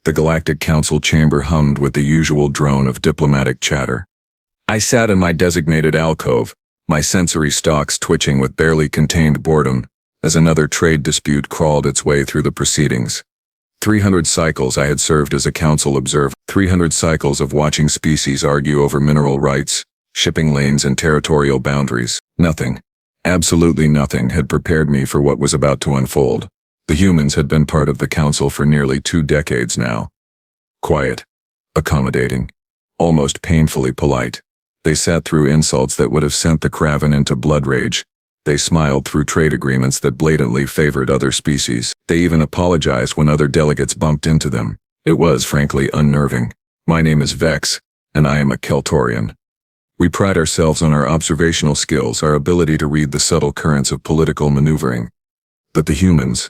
The Galactic Council chamber hummed with the usual drone of diplomatic chatter. I sat in my designated alcove, my sensory stalks twitching with barely contained boredom, as another trade dispute crawled its way through the proceedings. 300 cycles I had served as a council observer, 300 cycles of watching species argue over mineral rights, shipping lanes and territorial boundaries. Nothing, absolutely nothing, had prepared me for what was about to unfold. The humans had been part of the council for nearly 2 decades now. Quiet, accommodating, almost painfully polite. They sat through insults that would have sent the Kraven into blood rage. They smiled through trade agreements that blatantly favored other species. They even apologized when other delegates bumped into them. It was, frankly, unnerving. My name is Vex, and I am a Territorial. We pride ourselves on our observational skills, our ability to read the subtle currents of political maneuvering. But the humans,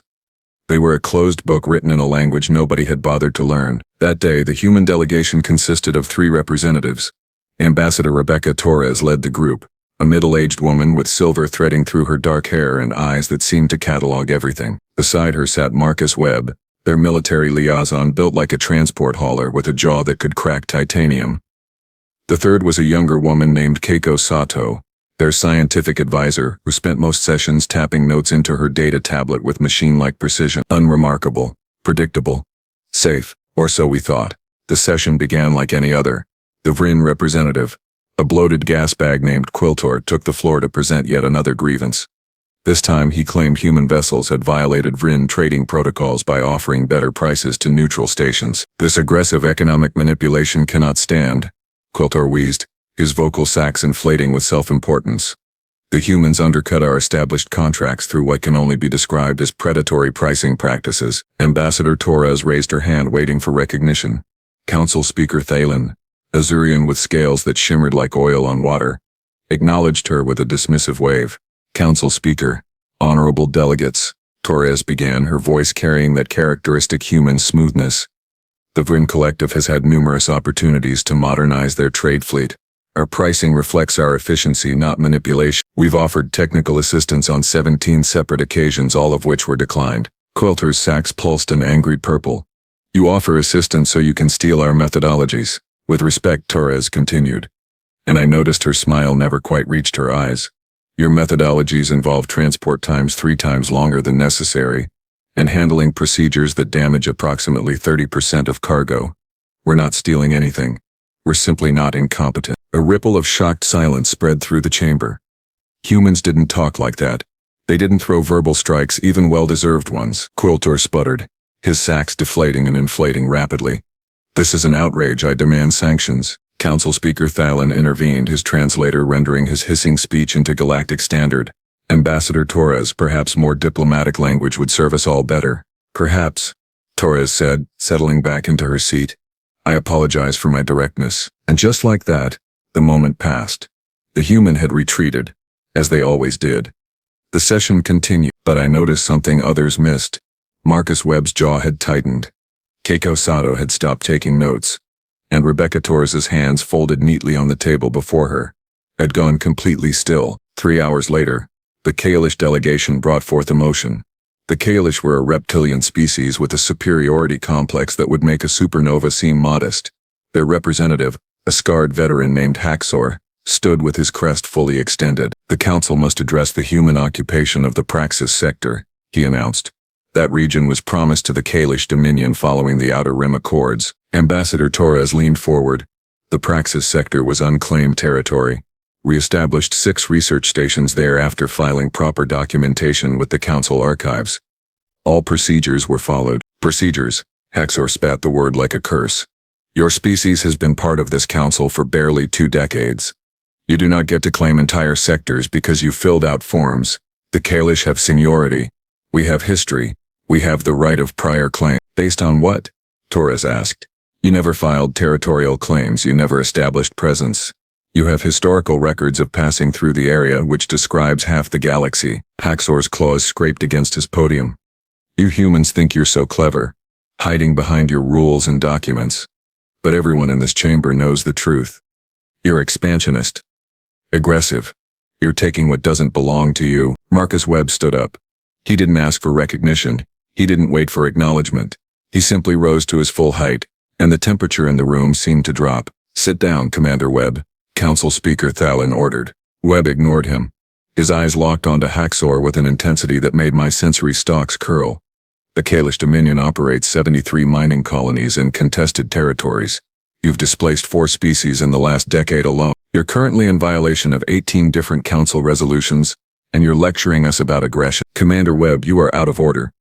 they were a closed book written in a language nobody had bothered to learn. That day, the human delegation consisted of 3 representatives. Ambassador Rebecca Torres led the group, a middle-aged woman with silver threading through her dark hair and eyes that seemed to catalog everything. Beside her sat Marcus Webb, their military liaison built like a transport hauler with a jaw that could crack titanium. The third was a younger woman named Keiko Sato, their scientific advisor, who spent most sessions tapping notes into her data tablet with machine-like precision. Unremarkable, predictable, safe, or so we thought. The session began like any other. The Vrin representative, a bloated gas bag named Quiltor, took the floor to present yet another grievance. This time he claimed human vessels had violated Vrin trading protocols by offering better prices to neutral stations. This aggressive economic manipulation cannot stand, Quiltor wheezed, his vocal sacs inflating with self-importance. The humans undercut our established contracts through what can only be described as predatory pricing practices. Ambassador Torres raised her hand, waiting for recognition. Council Speaker Thalen, Azurian with scales that shimmered like oil on water, acknowledged her with a dismissive wave. Council Speaker, honorable delegates, Torres began, her voice carrying that characteristic human smoothness. The Vrin Collective has had numerous opportunities to modernize their trade fleet. Our pricing reflects our efficiency, not manipulation. We've offered technical assistance on 17 separate occasions, all of which were declined. Quilter's sacs pulsed an angry purple. You offer assistance so you can steal our methodologies. With respect, Torres continued. And I noticed her smile never quite reached her eyes. Your methodologies involve transport times 3 times longer than necessary, and handling procedures that damage approximately 30% of cargo. We're not stealing anything. We're simply not incompetent. A ripple of shocked silence spread through the chamber. Humans didn't talk like that. They didn't throw verbal strikes, even well-deserved ones. Quiltor sputtered, his sacs deflating and inflating rapidly. This is an outrage. I demand sanctions. Council Speaker Thalen intervened, his translator rendering his hissing speech into Galactic Standard. Ambassador Torres, perhaps more diplomatic language would serve us all better. Perhaps, Torres said, settling back into her seat. I apologize for my directness. And just like that, the moment passed. The human had retreated, as they always did. The session continued, but I noticed something others missed. Marcus Webb's jaw had tightened. Keiko Sato had stopped taking notes, and Rebecca Torres's hands, folded neatly on the table before her, had gone completely still. 3 hours later, the Kalish delegation brought forth a motion. The Kalish were a reptilian species with a superiority complex that would make a supernova seem modest. Their representative, a scarred veteran named Haksor, stood with his crest fully extended. The council must address the human occupation of the Praxis sector, he announced. That region was promised to the Kalish Dominion following the Outer Rim Accords. Ambassador Torres leaned forward. The Praxis sector was unclaimed territory. We established 6 research stations there after filing proper documentation with the council archives. All procedures were followed. Procedures, Haksor spat the word like a curse. Your species has been part of this council for barely 2 decades. You do not get to claim entire sectors because you filled out forms. The Kalish have seniority. We have history. We have the right of prior claim. Based on what? Torres asked. You never filed territorial claims. You never established presence. You have historical records of passing through the area which describes half the galaxy. Haksor's claws scraped against his podium. You humans think you're so clever, hiding behind your rules and documents. But everyone in this chamber knows the truth. You're expansionist. Aggressive. You're taking what doesn't belong to you. Marcus Webb stood up. He didn't ask for recognition. He didn't wait for acknowledgement. He simply rose to his full height, and the temperature in the room seemed to drop. "Sit down, Commander Webb," Council Speaker Thalen ordered. Webb ignored him. His eyes locked onto Haksor with an intensity that made my sensory stalks curl. The Kalish Dominion operates 73 mining colonies in contested territories. You've displaced 4 species in the last decade alone. You're currently in violation of 18 different council resolutions, and you're lecturing us about aggression. Commander Webb, you are out of order.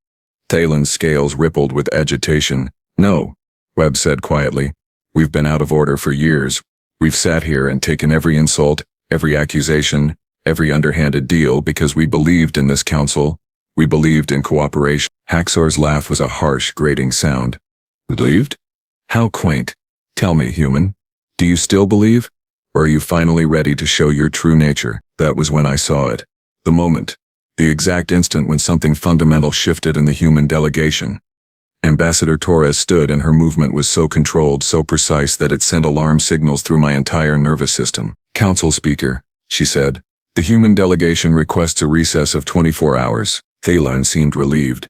Thalen's scales rippled with agitation. "No," Webb said quietly. "We've been out of order for years. We've sat here and taken every insult, every accusation, every underhanded deal because we believed in this council. We believed in cooperation." Haksor's laugh was a harsh, grating sound. "Believed? How quaint. Tell me, human, do you still believe? Or are you finally ready to show your true nature?" That was when I saw it. The moment. The exact instant when something fundamental shifted in the human delegation. Ambassador Torres stood, and her movement was so controlled, so precise that it sent alarm signals through my entire nervous system. "Council Speaker," she said, "the human delegation requests a recess of 24 hours. Thalen seemed relieved.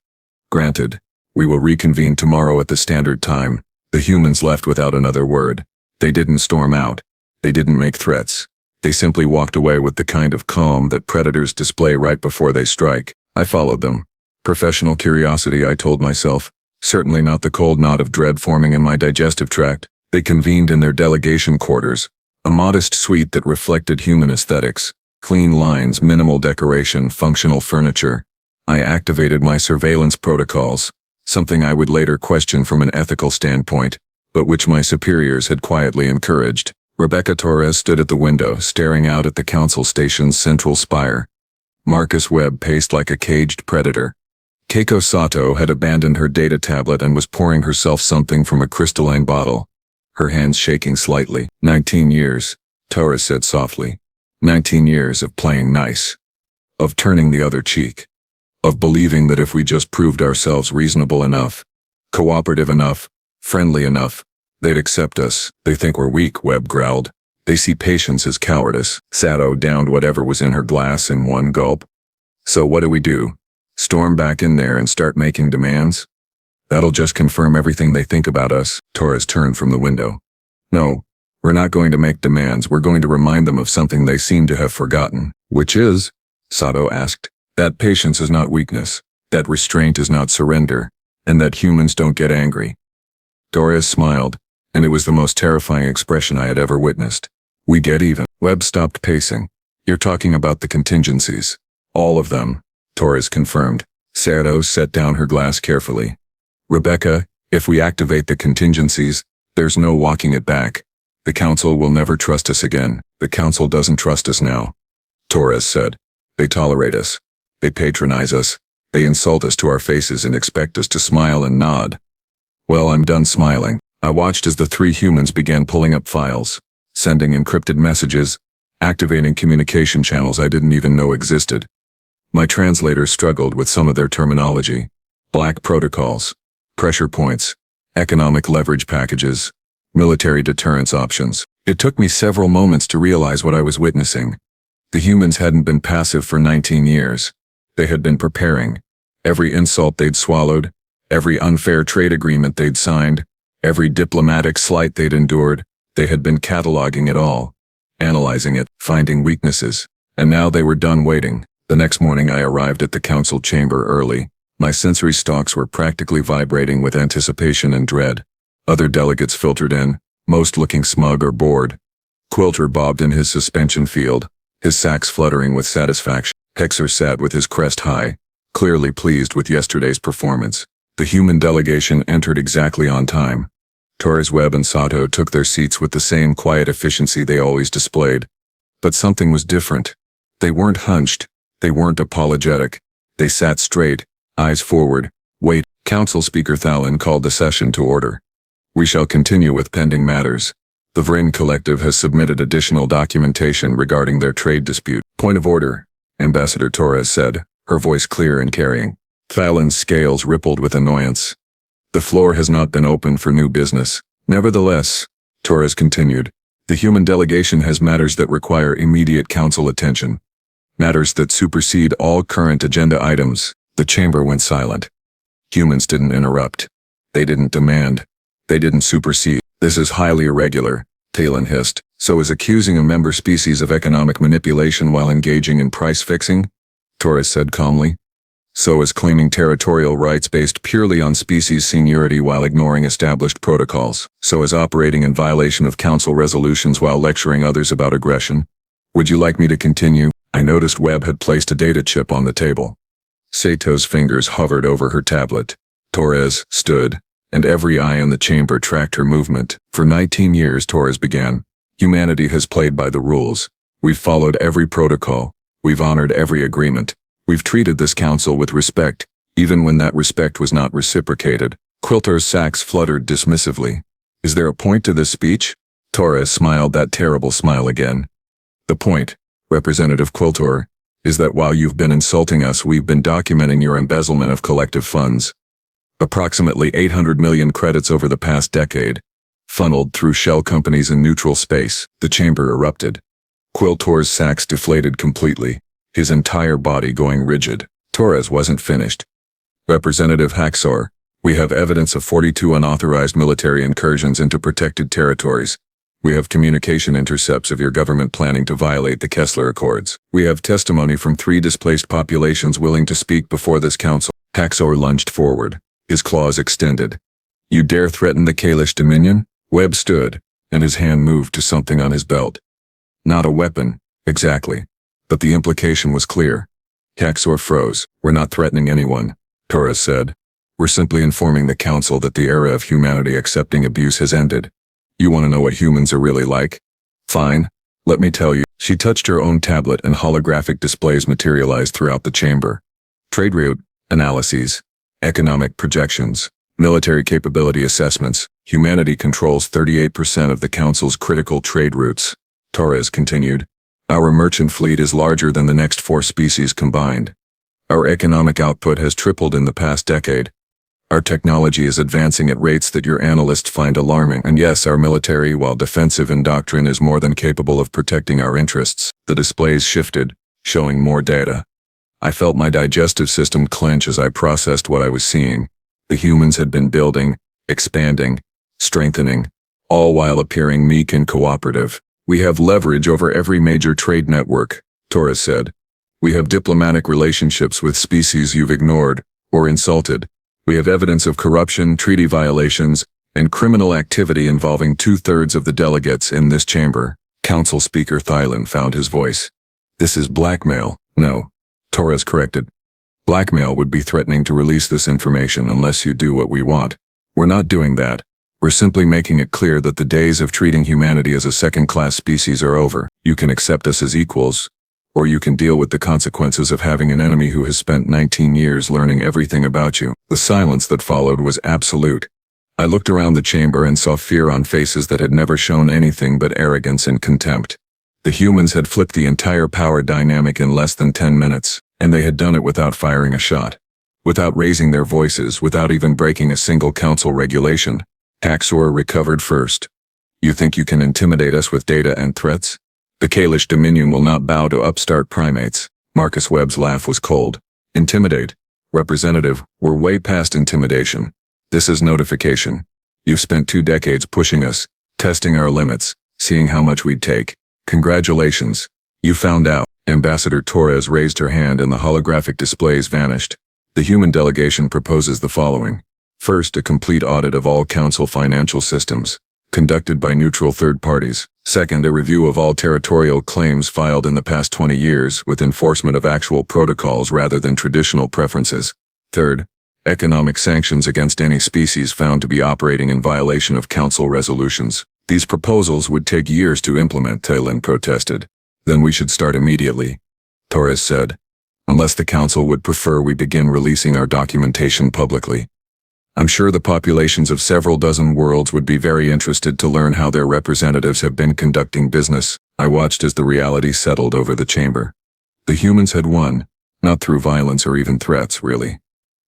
"Granted. We will reconvene tomorrow at the standard time." The humans left without another word. They didn't storm out. They didn't make threats. They simply walked away with the kind of calm that predators display right before they strike. I followed them. Professional curiosity, I told myself. Certainly not the cold knot of dread forming in my digestive tract. They convened in their delegation quarters, a modest suite that reflected human aesthetics. Clean lines, minimal decoration, functional furniture. I activated my surveillance protocols, something I would later question from an ethical standpoint, but which my superiors had quietly encouraged. Rebecca Torres stood at the window, staring out at the council station's central spire. Marcus Webb paced like a caged predator. Keiko Sato had abandoned her data tablet and was pouring herself something from a crystalline bottle, her hands shaking slightly. 19 years, Torres said softly. 19 years of playing nice. Of turning the other cheek. Of believing that if we just proved ourselves reasonable enough, cooperative enough, friendly enough, they'd accept us. "They think we're weak," Webb growled. "They see patience as cowardice." Sato downed whatever was in her glass in one gulp. "So what do we do? Storm back in there and start making demands? That'll just confirm everything they think about us." Torres turned from the window. "No, we're not going to make demands. We're going to remind them of something they seem to have forgotten." "Which is?" Sato asked. "That patience is not weakness, that restraint is not surrender, and that humans don't get angry." Torres smiled, and it was the most terrifying expression I had ever witnessed. "We get even." Webb stopped pacing. "You're talking about the contingencies." "All of them," Torres confirmed. Sato set down her glass carefully. "Rebecca, if we activate the contingencies, there's no walking it back. The council will never trust us again." "The council doesn't trust us now," Torres said. "They tolerate us. They patronize us. They insult us to our faces and expect us to smile and nod." Well, I'm done smiling. I watched as the 3 humans began pulling up files, sending encrypted messages, activating communication channels I didn't even know existed. My translator struggled with some of their terminology. Black protocols, pressure points, economic leverage packages, military deterrence options. It took me several moments to realize what I was witnessing. The humans hadn't been passive for 19 years. They had been preparing. Every insult they'd swallowed, every unfair trade agreement they'd signed, every diplomatic slight they'd endured, they had been cataloging it all, analyzing it, finding weaknesses, and now they were done waiting. The next morning I arrived at the council chamber early. My sensory stalks were practically vibrating with anticipation and dread. Other delegates filtered in, most looking smug or bored. Quilter bobbed in his suspension field, his sacks fluttering with satisfaction. Haksor sat with his crest high, clearly pleased with yesterday's performance. The human delegation entered exactly on time. Torres, Webb, and Sato took their seats with the same quiet efficiency they always displayed. But something was different. They weren't hunched. They weren't apologetic. They sat straight, eyes forward. "Wait," Council Speaker Thalen called the session to order. "We shall continue with pending matters. The Vrin Collective has submitted additional documentation regarding their trade dispute." "Point of order," Ambassador Torres said, her voice clear and carrying. Thalen's scales rippled with annoyance. "The floor has not been opened for new business. Nevertheless," Torres continued, "the human delegation has matters that require immediate council attention. Matters that supersede all current agenda items." The chamber went silent. Humans didn't interrupt. They didn't demand. They didn't supersede. This is highly irregular, Talon hissed. So is accusing a member species of economic manipulation while engaging in price fixing? Torres said calmly. So is claiming territorial rights based purely on species seniority while ignoring established protocols. So is operating in violation of council resolutions while lecturing others about aggression. Would you like me to continue? I noticed Webb had placed a data chip on the table. Sato's fingers hovered over her tablet. Torres stood, and every eye in the chamber tracked her movement. For 19 years, Torres began. Humanity has played by the rules. We've followed every protocol. We've honored every agreement. We've treated this council with respect, even when that respect was not reciprocated. Quilter's sacs fluttered dismissively. Is there a point to this speech? Torres smiled that terrible smile again. The point, Representative Quilter, is that while you've been insulting us, we've been documenting your embezzlement of collective funds. Approximately 800 million credits over the past decade, funneled through shell companies in neutral space. The chamber erupted. Quilter's sacs deflated completely, his entire body going rigid. Torres wasn't finished. Representative Haksor, we have evidence of 42 unauthorized military incursions into protected territories. We have communication intercepts of your government planning to violate the Kessler Accords. We have testimony from 3 displaced populations willing to speak before this council. Haksor lunged forward, his claws extended. You dare threaten the Kalish Dominion? Webb stood, and his hand moved to something on his belt. Not a weapon, exactly. But the implication was clear. Haksor froze. We're not threatening anyone, Torres said. We're simply informing the council that the era of humanity accepting abuse has ended. You want to know what humans are really like? Fine, let me tell you. She touched her own tablet and holographic displays materialized throughout the chamber. Trade route analyses, economic projections, military capability assessments. Humanity controls 38% of the council's critical trade routes. Torres continued. Our merchant fleet is larger than the next 4 species combined. Our economic output has tripled in the past decade. Our technology is advancing at rates that your analysts find alarming. And yes, our military, while defensive in doctrine, is more than capable of protecting our interests. The displays shifted, showing more data. I felt my digestive system clench as I processed what I was seeing. The humans had been building, expanding, strengthening, all while appearing meek and cooperative. We have leverage over every major trade network, Torres said. We have diplomatic relationships with species you've ignored or insulted. We have evidence of corruption, treaty violations, and criminal activity involving 2/3 of the delegates in this chamber. Council Speaker Thailand found his voice. This is blackmail. No, Torres corrected. Blackmail would be threatening to release this information unless you do what we want. We're not doing that. We're simply making it clear that the days of treating humanity as a second-class species are over. You can accept us as equals, or you can deal with the consequences of having an enemy who has spent 19 years learning everything about you. The silence that followed was absolute. I looked around the chamber and saw fear on faces that had never shown anything but arrogance and contempt. The humans had flipped the entire power dynamic in less than 10 minutes, and they had done it without firing a shot. Without raising their voices, without even breaking a single council regulation. Haksor recovered first. You think you can intimidate us with data and threats? The Kalish Dominion will not bow to upstart primates. Marcus Webb's laugh was cold. Intimidate? Representative, we're way past intimidation. This is notification. You've spent 2 decades pushing us, testing our limits, seeing how much we'd take. Congratulations. You found out. Ambassador Torres raised her hand and the holographic displays vanished. The human delegation proposes the following. First, a complete audit of all council financial systems, conducted by neutral third parties. Second, a review of all territorial claims filed in the past 20 years with enforcement of actual protocols rather than traditional preferences. Third, economic sanctions against any species found to be operating in violation of council resolutions. These proposals would take years to implement, Talon protested. Then we should start immediately, Torres said, unless the council would prefer we begin releasing our documentation publicly. I'm sure the populations of several dozen worlds would be very interested to learn how their representatives have been conducting business. I watched as the reality settled over the chamber. The humans had won, not through violence or even threats, really.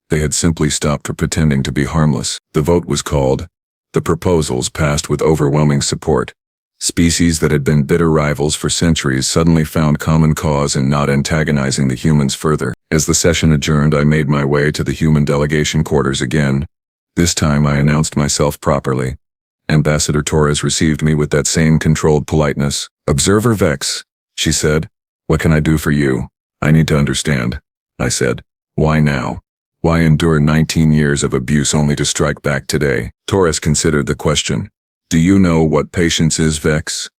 They had simply stopped pretending to be harmless. The vote was called. The proposals passed with overwhelming support. Species that had been bitter rivals for centuries suddenly found common cause in not antagonizing the humans further. As the session adjourned, I made my way to the human delegation quarters again. This time I announced myself properly. Ambassador Torres received me with that same controlled politeness. "Observer Vex," she said. "What can I do for you?" "I need to understand," I said. "Why now? Why endure 19 years of abuse only to strike back today?" Torres considered the question. "Do you know what patience is, Vex?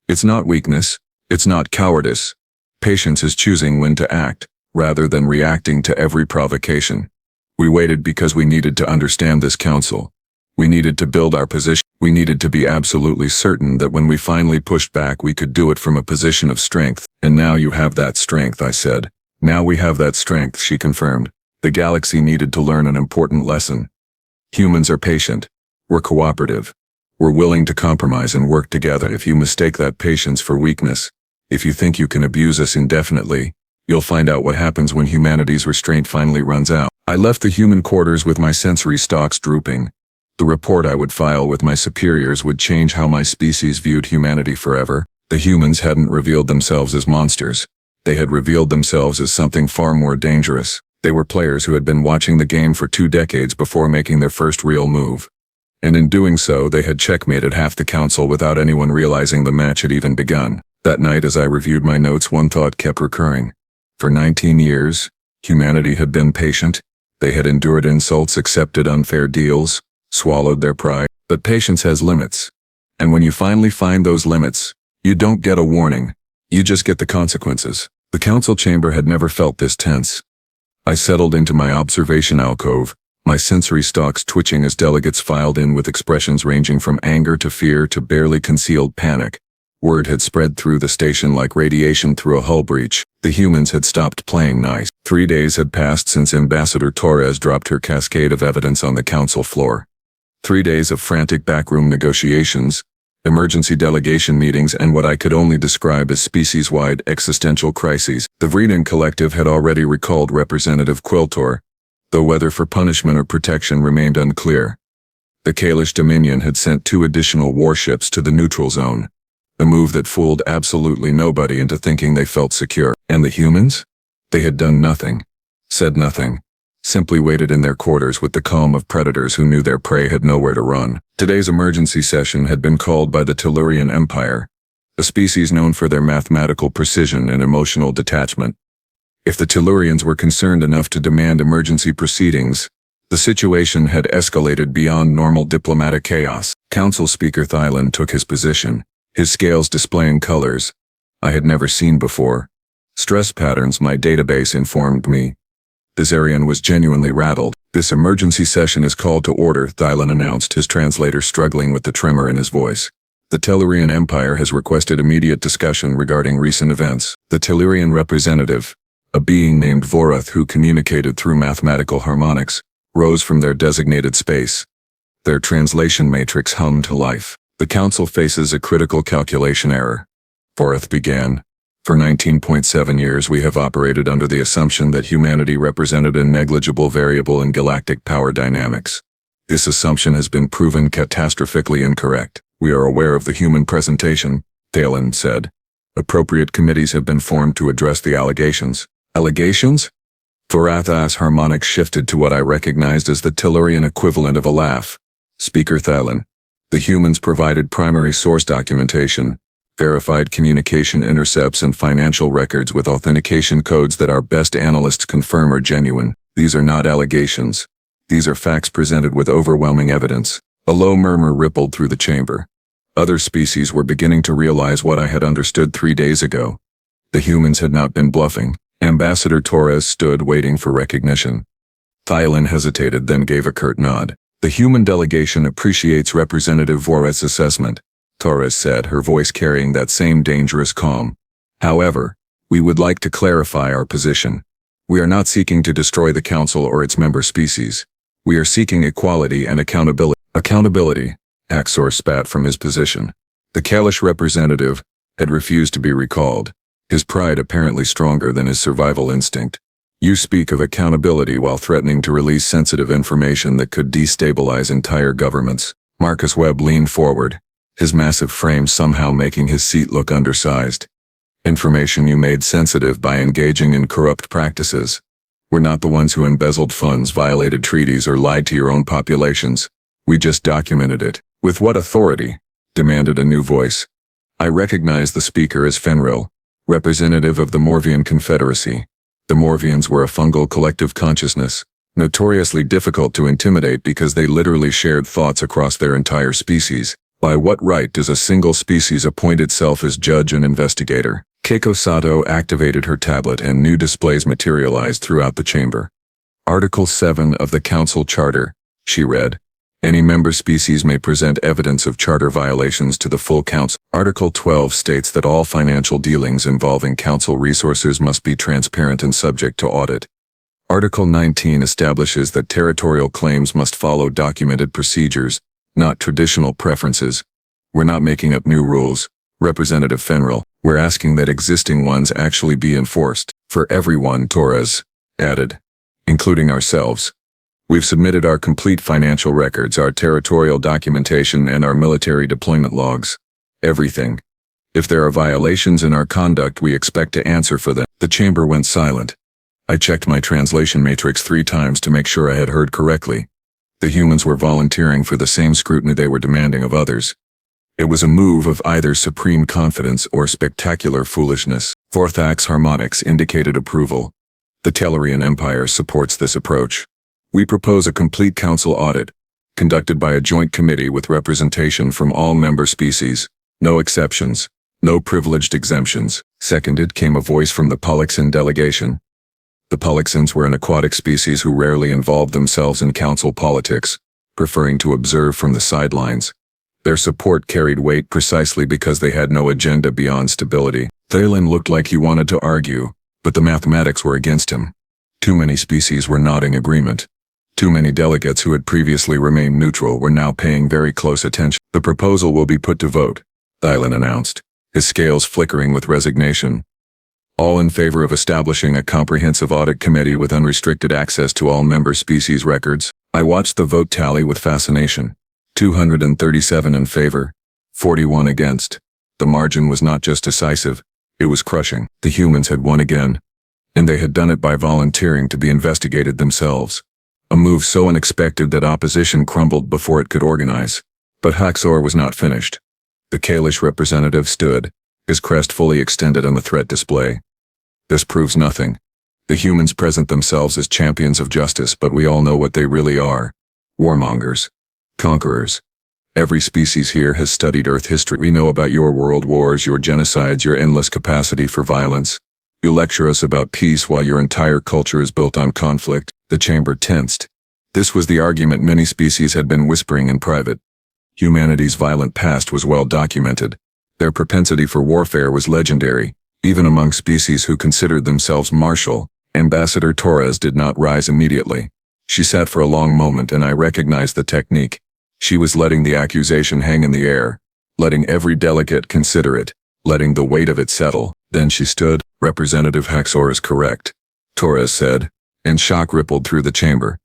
It's not weakness. It's not cowardice. Patience is choosing when to act, rather than reacting to every provocation. We waited because we needed to understand this council. We needed to build our position. We needed to be absolutely certain that when we finally pushed back we could do it from a position of strength. And now you have that strength," I said. "Now we have that strength," she confirmed. "The galaxy needed to learn an important lesson. Humans are patient. We're cooperative. We're willing to compromise and work together. If you mistake that patience for weakness, if you think you can abuse us indefinitely, you'll find out what happens when humanity's restraint finally runs out." I left the human quarters with my sensory stalks drooping. The report I would file with my superiors would change how my species viewed humanity forever. The humans hadn't revealed themselves as monsters. They had revealed themselves as something far more dangerous. They were players who had been watching the game for 2 decades before making their first real move. And in doing so, they had checkmated half the council without anyone realizing the match had even begun. That night, as I reviewed my notes, one thought kept recurring. For 19 years, humanity had been patient. They had endured insults, accepted unfair deals, swallowed their pride. But patience has limits. And when you finally find those limits, you don't get a warning. You just get the consequences. The council chamber had never felt this tense. I settled into my observation alcove, my sensory stalks twitching as delegates filed in with expressions ranging from anger to fear to barely concealed panic. Word had spread through the station like radiation through a hull breach. The humans had stopped playing nice. 3 days had passed since Ambassador Torres dropped her cascade of evidence on the council floor. 3 days of frantic backroom negotiations, emergency delegation meetings, and what I could only describe as species-wide existential crises. The Vreeden Collective had already recalled Representative Quiltor, though whether for punishment or protection remained unclear. The Kalish Dominion had sent 2 additional warships to the neutral zone, a move that fooled absolutely nobody into thinking they felt secure. And the humans? They had done nothing, said nothing, simply waited in their quarters with the calm of predators who knew their prey had nowhere to run. Today's emergency session had been called by the Tellurian Empire, a species known for their mathematical precision and emotional detachment. If the Tellurians were concerned enough to demand emergency proceedings, the situation had escalated beyond normal diplomatic chaos. Council Speaker Thylan took his position, his scales displaying colors I had never seen before. Stress patterns, my database informed me. Thizarian was genuinely rattled. "This emergency session is called to order," Thylan announced, his translator struggling with the tremor in his voice. "The Tellurian Empire has requested immediate discussion regarding recent events." The Tellurian representative, a being named Vorath who communicated through mathematical harmonics, rose from their designated space. Their translation matrix hummed to life. "The council faces a critical calculation error," Vorath began. "For 19.7 years we have operated under the assumption that humanity represented a negligible variable in galactic power dynamics. This assumption has been proven catastrophically incorrect. We are aware of the human presentation," Thalen said. "Appropriate committees have been formed to address the allegations." "Allegations?" Vorath's harmonics shifted to what I recognized as the Tellurian equivalent of a laugh. "Speaker Thalen, the humans provided primary source documentation, verified communication intercepts, and financial records with authentication codes that our best analysts confirm are genuine. These are not allegations. These are facts presented with overwhelming evidence." A low murmur rippled through the chamber. Other species were beginning to realize what I had understood 3 days ago. The humans had not been bluffing. Ambassador Torres stood waiting for recognition. Thailand hesitated, then gave a curt nod. "The human delegation appreciates Representative Vorath's assessment," Torres said, her voice carrying that same dangerous calm. "However, we would like to clarify our position. We are not seeking to destroy the Council or its member species. We are seeking equality and accountability." "Accountability," Haksor spat from his position. The Kalish representative had refused to be recalled, his pride apparently stronger than his survival instinct. "You speak of accountability while threatening to release sensitive information that could destabilize entire governments." Marcus Webb leaned forward, his massive frame somehow making his seat look undersized. "Information you made sensitive by engaging in corrupt practices. We're not the ones who embezzled funds, violated treaties, or lied to your own populations. We just documented it. With what authority? Demanded a new voice. I recognized the speaker as Fenrir, representative of the Morvian Confederacy. The Morvians were a fungal collective consciousness, notoriously difficult to intimidate because they literally shared thoughts across their entire species. By what right does a single species appoint itself as judge and investigator? Keiko Sato activated her tablet and new displays materialized throughout the chamber. Article 7 of the Council Charter, she read. Any member species may present evidence of charter violations to the full council. Article 12 states that all financial dealings involving council resources must be transparent and subject to audit. Article 19 establishes that territorial claims must follow documented procedures, not traditional preferences. We're not making up new rules, Representative Fenrir. We're asking that existing ones actually be enforced. For everyone, Torres added, including ourselves. We've submitted our complete financial records, our territorial documentation, and our military deployment logs. Everything. If there are violations in our conduct, we expect to answer for them. The chamber went silent. I checked my translation matrix 3 times to make sure I had heard correctly. The humans were volunteering for the same scrutiny they were demanding of others. It was a move of either supreme confidence or spectacular foolishness. Vorthax harmonics indicated approval. The Tellurian Empire supports this approach. We propose a complete council audit, conducted by a joint committee with representation from all member species. No exceptions, no privileged exemptions. Seconded came a voice from the Polyxan delegation. The Polyxans were an aquatic species who rarely involved themselves in council politics, preferring to observe from the sidelines. Their support carried weight precisely because they had no agenda beyond stability. Thalen looked like he wanted to argue, but the mathematics were against him. Too many species were not in agreement. Too many delegates who had previously remained neutral were now paying very close attention. The proposal will be put to vote, Thalen announced, his scales flickering with resignation. All in favor of establishing a comprehensive audit committee with unrestricted access to all member species records. I watched the vote tally with fascination. 237 in favor, 41 against. The margin was not just decisive, it was crushing. The humans had won again, and they had done it by volunteering to be investigated themselves. A move so unexpected that opposition crumbled before it could organize. But Haksor was not finished. The Kalish representative stood, his crest fully extended on the threat display. This proves nothing. The humans present themselves as champions of justice, but we all know what they really are. Warmongers. Conquerors. Every species here has studied Earth history. We know about your world wars, your genocides, your endless capacity for violence. You lecture us about peace while your entire culture is built on conflict. The chamber tensed. This was the argument many species had been whispering in private. Humanity's violent past was well documented. Their propensity for warfare was legendary, even among species who considered themselves martial. Ambassador Torres did not rise immediately. She sat for a long moment, and I recognized the technique. She was letting the accusation hang in the air, letting every delegate consider it, letting the weight of it settle. Then she stood. Representative Haksor is correct, Torres said, and shock rippled through the chamber.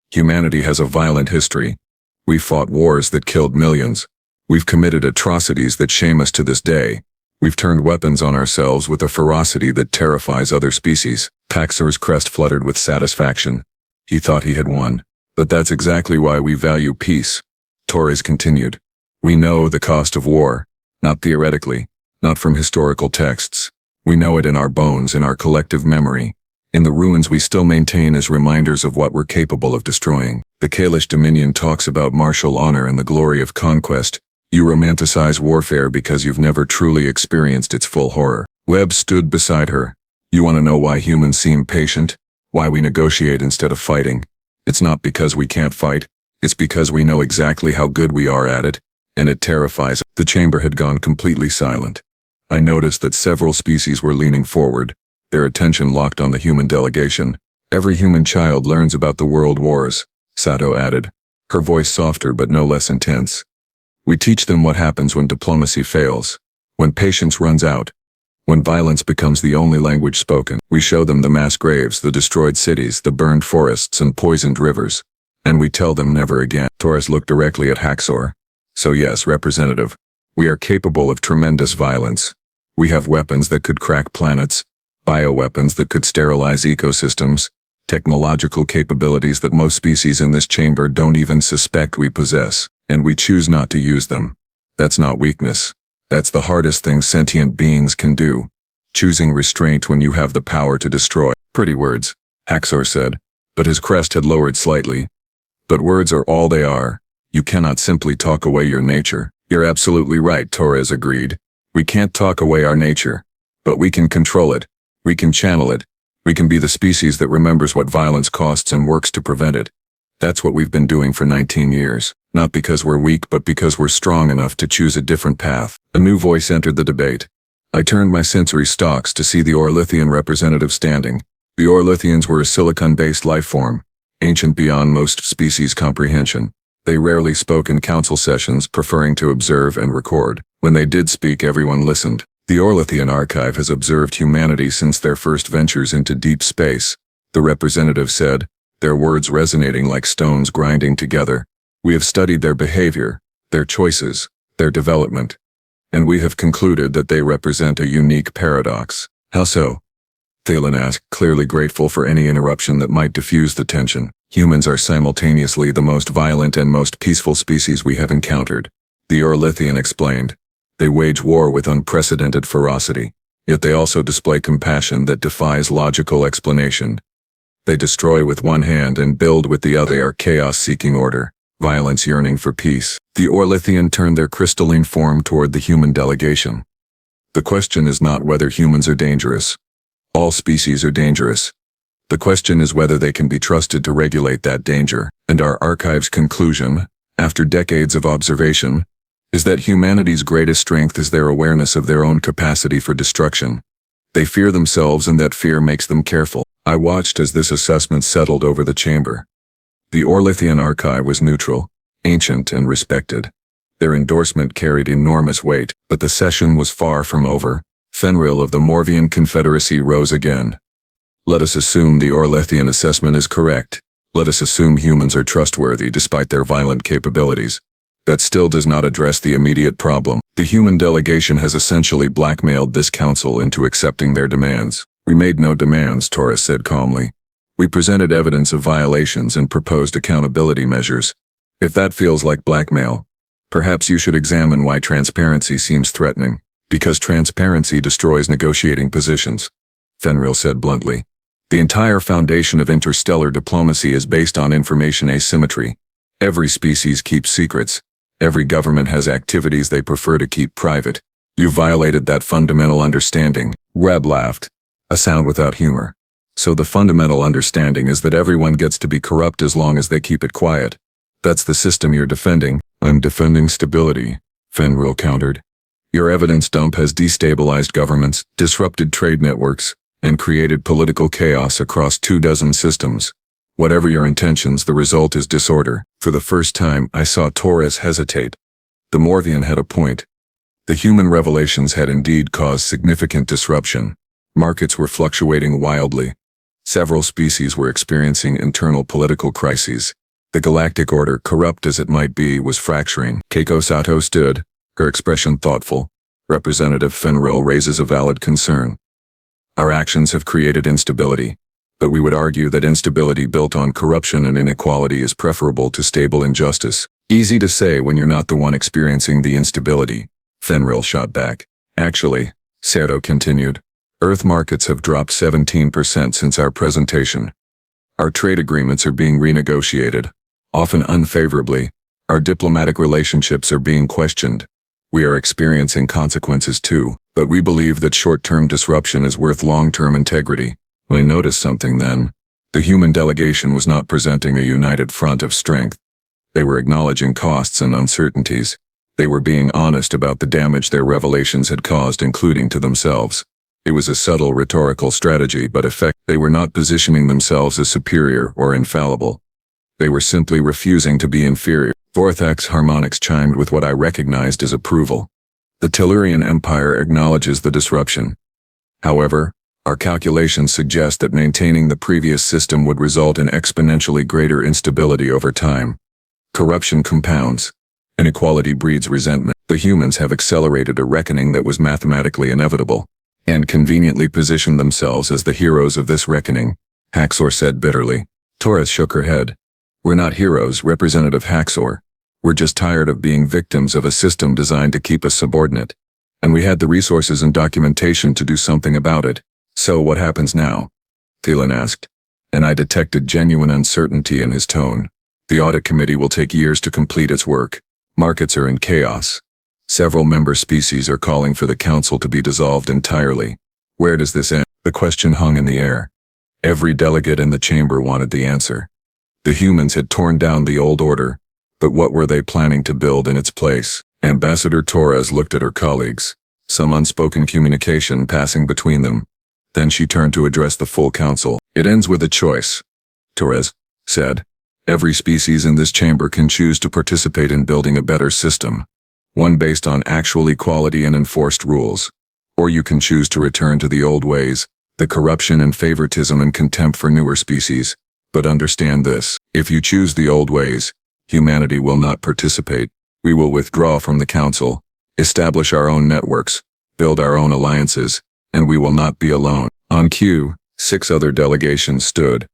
Humanity has a violent history. We've fought wars that killed millions. We've committed atrocities that shame us to this day. We've turned weapons on ourselves with a ferocity that terrifies other species. Haksor's crest fluttered with satisfaction. He thought he had won. But that's exactly why we value peace. Torres continued. We know the cost of war, not theoretically, not from historical texts. We know it in our bones, in our collective memory, in the ruins we still maintain as reminders of what we're capable of destroying. The Kalish Dominion talks about martial honor and the glory of conquest. You romanticize warfare because you've never truly experienced its full horror. Webb stood beside her. You want to know why humans seem patient? Why we negotiate instead of fighting? It's not because we can't fight. It's because we know exactly how good we are at it, and it terrifies us. The chamber had gone completely silent. I noticed that several species were leaning forward, their attention locked on the human delegation. Every human child learns about the world wars, Sato added, her voice softer but no less intense. We teach them what happens when diplomacy fails, when patience runs out, when violence becomes the only language spoken. We show them the mass graves, the destroyed cities, the burned forests and poisoned rivers. And we tell them never again. Torres looked directly at Haksor. So yes, Representative, we are capable of tremendous violence. We have weapons that could crack planets, bioweapons that could sterilize ecosystems, technological capabilities that most species in this chamber don't even suspect we possess, and we choose not to use them. That's not weakness. That's the hardest thing sentient beings can do. Choosing restraint when you have the power to destroy. Pretty words, Haksor said, but his crest had lowered slightly. But words are all they are. You cannot simply talk away your nature. You're absolutely right, Torres agreed. We can't talk away our nature. But we can control it. We can channel it. We can be the species that remembers what violence costs and works to prevent it. That's what we've been doing for 19 years. Not because we're weak, but because we're strong enough to choose a different path. A new voice entered the debate. I turned my sensory stalks to see the Orlithian representative standing. The Orlithians were a silicon-based life form, ancient beyond most species' comprehension. They rarely spoke in council sessions, preferring to observe and record. When they did speak, everyone listened. The Orlithian archive has observed humanity since their first ventures into deep space, the representative said, their words resonating like stones grinding together. We have studied their behavior, their choices, their development, and we have concluded that they represent a unique paradox. How so? Thalen asked, clearly grateful for any interruption that might diffuse the tension. Humans are simultaneously the most violent and most peaceful species we have encountered. The Orlithian explained. They wage war with unprecedented ferocity, yet they also display compassion that defies logical explanation. They destroy with one hand and build with the other. They are chaos-seeking order, violence yearning for peace. The Orlithian turned their crystalline form toward the human delegation. The question is not whether humans are dangerous. All species are dangerous. The question is whether they can be trusted to regulate that danger, and our archive's conclusion, after decades of observation, is that humanity's greatest strength is their awareness of their own capacity for destruction. They fear themselves, and that fear makes them careful. I watched as this assessment settled over the chamber. The Orlithian archive was neutral, ancient and respected. Their endorsement carried enormous weight, but the session was far from over. Fenrir of the Morvian Confederacy rose again. Let us assume the Orlithian assessment is correct. Let us assume humans are trustworthy despite their violent capabilities. That still does not address the immediate problem. The human delegation has essentially blackmailed this council into accepting their demands. We made no demands, Torres said calmly. We presented evidence of violations and proposed accountability measures. If that feels like blackmail, perhaps you should examine why transparency seems threatening. Because transparency destroys negotiating positions, Fenrir said bluntly. The entire foundation of interstellar diplomacy is based on information asymmetry. Every species keeps secrets. Every government has activities they prefer to keep private. You violated that fundamental understanding. Webb laughed, a sound without humor. So the fundamental understanding is that everyone gets to be corrupt as long as they keep it quiet. That's the system you're defending. I'm defending stability, Fenrir countered. Your evidence dump has destabilized governments, disrupted trade networks, and created political chaos across 24 systems. Whatever your intentions, the result is disorder. For the first time, I saw Torres hesitate. The Morvian had a point. The human revelations had indeed caused significant disruption. Markets were fluctuating wildly. Several species were experiencing internal political crises. The Galactic Order, corrupt as it might be, was fracturing. Keiko Sato stood, her expression thoughtful. Representative Fenrir raises a valid concern. Our actions have created instability, but we would argue that instability built on corruption and inequality is preferable to stable injustice. Easy to say when you're not the one experiencing the instability, Fenrir shot back. Actually, Sato continued, Earth markets have dropped 17% since our presentation. Our trade agreements are being renegotiated, often unfavorably. Our diplomatic relationships are being questioned. We are experiencing consequences too, but we believe that short-term disruption is worth long-term integrity. I noticed something then. The human delegation was not presenting a united front of strength. They were acknowledging costs and uncertainties. They were being honest about the damage their revelations had caused, including to themselves. It was a subtle rhetorical strategy, but they were not positioning themselves as superior or infallible. They were simply refusing to be inferior. Vorthax harmonics chimed with what I recognized as approval. The Tellurian Empire acknowledges the disruption. However, our calculations suggest that maintaining the previous system would result in exponentially greater instability over time. Corruption compounds. Inequality breeds resentment. The humans have accelerated a reckoning that was mathematically inevitable, and conveniently positioned themselves as the heroes of this reckoning. Haksor said bitterly. Torres shook her head. We're not heroes, Representative Haksor. We're just tired of being victims of a system designed to keep us subordinate. And we had the resources and documentation to do something about it. So what happens now? Thielen asked. And I detected genuine uncertainty in his tone. The audit committee will take years to complete its work. Markets are in chaos. Several member species are calling for the council to be dissolved entirely. Where does this end? The question hung in the air. Every delegate in the chamber wanted the answer. The humans had torn down the old order, but what were they planning to build in its place? Ambassador Torres looked at her colleagues, some unspoken communication passing between them. Then she turned to address the full council. It ends with a choice, Torres said. Every species in this chamber can choose to participate in building a better system, one based on actual equality and enforced rules. Or you can choose to return to the old ways, the corruption and favoritism and contempt for newer species. But understand this, if you choose the old ways, humanity will not participate. We will withdraw from the council, establish our own networks, build our own alliances, and we will not be alone. On cue, 6 other delegations stood.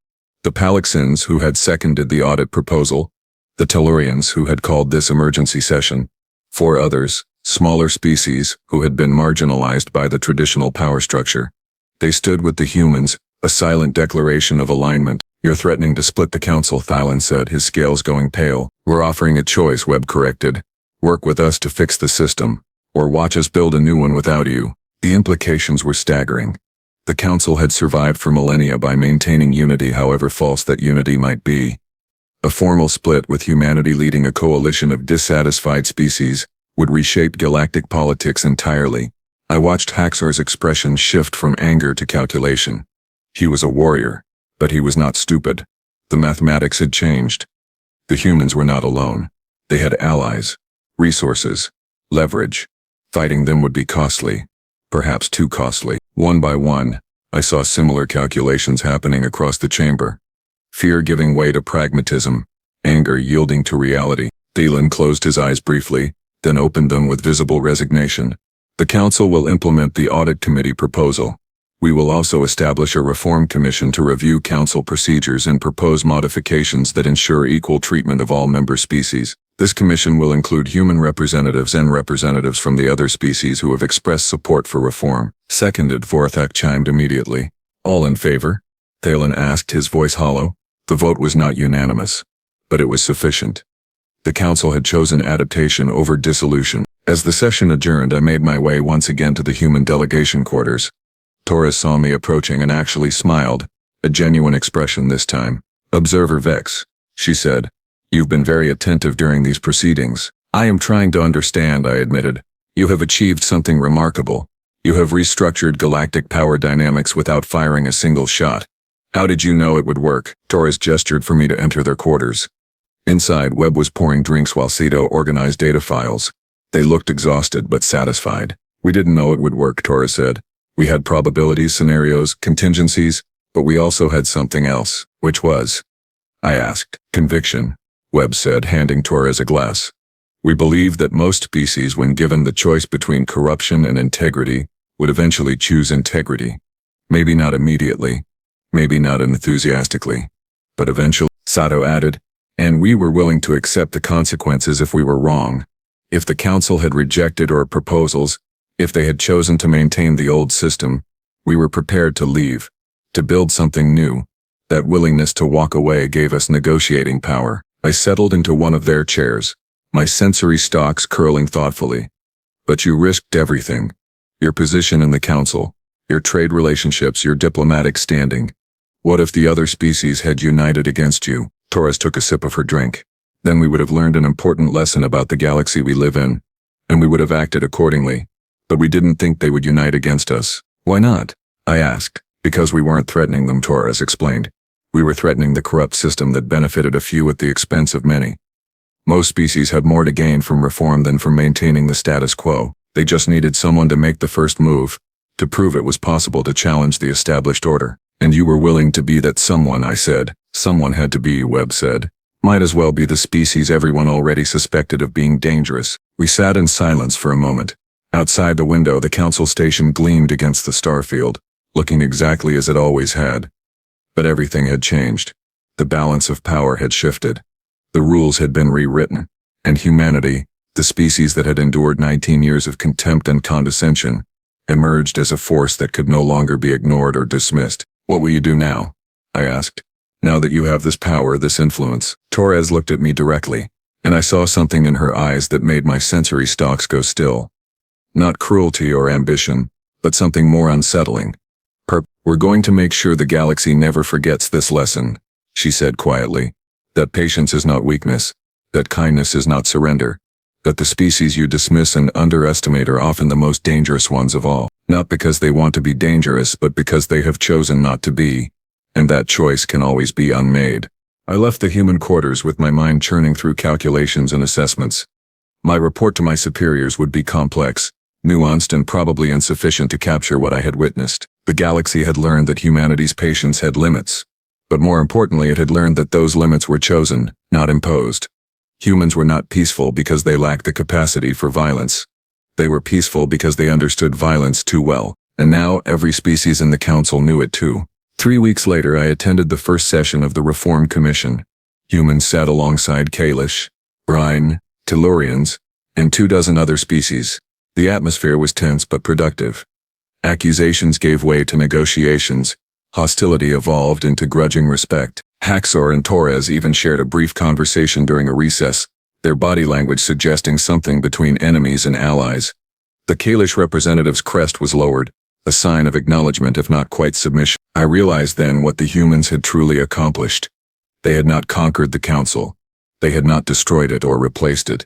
The Palaxins, who had seconded the audit proposal, the Tellurians, who had called this emergency session, 4 others, smaller species, who had been marginalized by the traditional power structure. They stood with the humans, a silent declaration of alignment. You're threatening to split the council, Thielen said, his scales going pale. We're offering a choice, Webb corrected. Work with us to fix the system, or watch us build a new one without you. The implications were staggering. The council had survived for millennia by maintaining unity, however false that unity might be. A formal split with humanity leading a coalition of dissatisfied species would reshape galactic politics entirely. I watched Haksor's expression shift from anger to calculation. He was a warrior, but he was not stupid. The mathematics had changed. The humans were not alone. They had allies, resources, leverage. Fighting them would be costly, perhaps too costly. One by one, I saw similar calculations happening across the chamber. Fear giving way to pragmatism, anger yielding to reality. Thielen closed his eyes briefly, then opened them with visible resignation. The council will implement the audit committee proposal. We will also establish a reform commission to review council procedures and propose modifications that ensure equal treatment of all member species. This commission will include human representatives and representatives from the other species who have expressed support for reform. Seconded, Vorthak chimed immediately. All in favor? Thielen asked, his voice hollow. The vote was not unanimous, but it was sufficient. The council had chosen adaptation over dissolution. As the session adjourned, I made my way once again to the human delegation quarters. Torres saw me approaching and actually smiled, a genuine expression this time. Observer Vex, she said. You've been very attentive during these proceedings. I am trying to understand, I admitted. You have achieved something remarkable. You have restructured galactic power dynamics without firing a single shot. How did you know it would work? Torres gestured for me to enter their quarters. Inside, Webb was pouring drinks while Sato organized data files. They looked exhausted but satisfied. We didn't know it would work, Torres said. We had probabilities, scenarios, contingencies, but we also had something else. Which was? I asked. Conviction, Webb said, handing Torres a glass. We believed that most species, when given the choice between corruption and integrity, would eventually choose integrity. Maybe not immediately, maybe not enthusiastically, but eventually, Sato added, and we were willing to accept the consequences if we were wrong. If the council had rejected our proposals, if they had chosen to maintain the old system, we were prepared to leave, to build something new. That willingness to walk away gave us negotiating power. I settled into one of their chairs, my sensory stalks curling thoughtfully. But you risked everything. Your position in the council, your trade relationships, your diplomatic standing. What if the other species had united against you? Torres took a sip of her drink. Then we would have learned an important lesson about the galaxy we live in, and we would have acted accordingly. But we didn't think they would unite against us. Why not? I asked. Because we weren't threatening them, Torres explained. We were threatening the corrupt system that benefited a few at the expense of many. Most species had more to gain from reform than from maintaining the status quo. They just needed someone to make the first move, to prove it was possible to challenge the established order. And you were willing to be that someone, I said. Someone had to be, Webb said. Might as well be the species everyone already suspected of being dangerous. We sat in silence for a moment. Outside the window, the council station gleamed against the starfield, looking exactly as it always had. But everything had changed. The balance of power had shifted. The rules had been rewritten. And humanity, the species that had endured 19 years of contempt and condescension, emerged as a force that could no longer be ignored or dismissed. "What will you do now?" I asked. "Now that you have this power, this influence." Torres looked at me directly, and I saw something in her eyes that made my sensory stalks go still. Not cruelty or ambition, but something more unsettling. "We're going to make sure the galaxy never forgets this lesson," she said quietly. "That patience is not weakness, that kindness is not surrender, that the species you dismiss and underestimate are often the most dangerous ones of all. Not because they want to be dangerous, but because they have chosen not to be, and that choice can always be unmade." I left the human quarters with my mind churning through calculations and assessments. My report to my superiors would be complex, nuanced, and probably insufficient to capture what I had witnessed. The galaxy had learned that humanity's patience had limits. But more importantly, it had learned that those limits were chosen, not imposed. Humans were not peaceful because they lacked the capacity for violence. They were peaceful because they understood violence too well, and now every species in the council knew it too. 3 weeks later, I attended the first session of the Reform Commission. Humans sat alongside Kalish, Brine, Tellurians, and 24 other species. The atmosphere was tense but productive. Accusations gave way to negotiations. Hostility evolved into grudging respect. Haksor and Torres even shared a brief conversation during a recess, their body language suggesting something between enemies and allies. The Kalish representative's crest was lowered, a sign of acknowledgement if not quite submission. I realized then what the humans had truly accomplished. They had not conquered the council. They had not destroyed it or replaced it.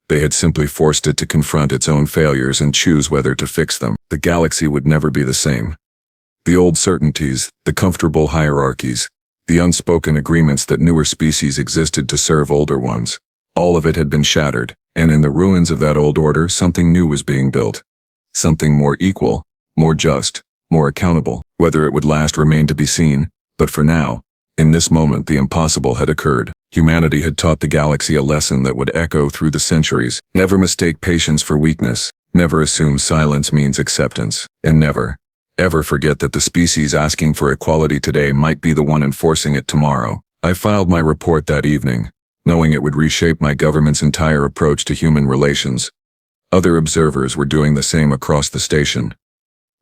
They had simply forced it to confront its own failures and choose whether to fix them. The galaxy would never be the same. The old certainties, the comfortable hierarchies, the unspoken agreements that newer species existed to serve older ones. All of it had been shattered, and in the ruins of that old order, something new was being built. Something more equal, more just, more accountable. Whether it would last remained to be seen, but for now, in this moment, the impossible had occurred. Humanity had taught the galaxy a lesson that would echo through the centuries. Never mistake patience for weakness, never assume silence means acceptance, and never, ever forget that the species asking for equality today might be the one enforcing it tomorrow. I filed my report that evening, knowing it would reshape my government's entire approach to human relations. Other observers were doing the same across the station.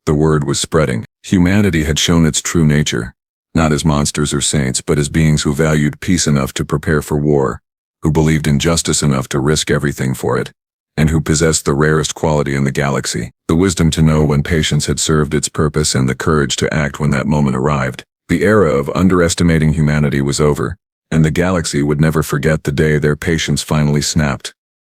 The word was spreading. Humanity had shown its true nature. Not as monsters or saints, but as beings who valued peace enough to prepare for war, who believed in justice enough to risk everything for it, and who possessed the rarest quality in the galaxy, the wisdom to know when patience had served its purpose and the courage to act when that moment arrived. The era of underestimating humanity was over, and the galaxy would never forget the day their patience finally snapped.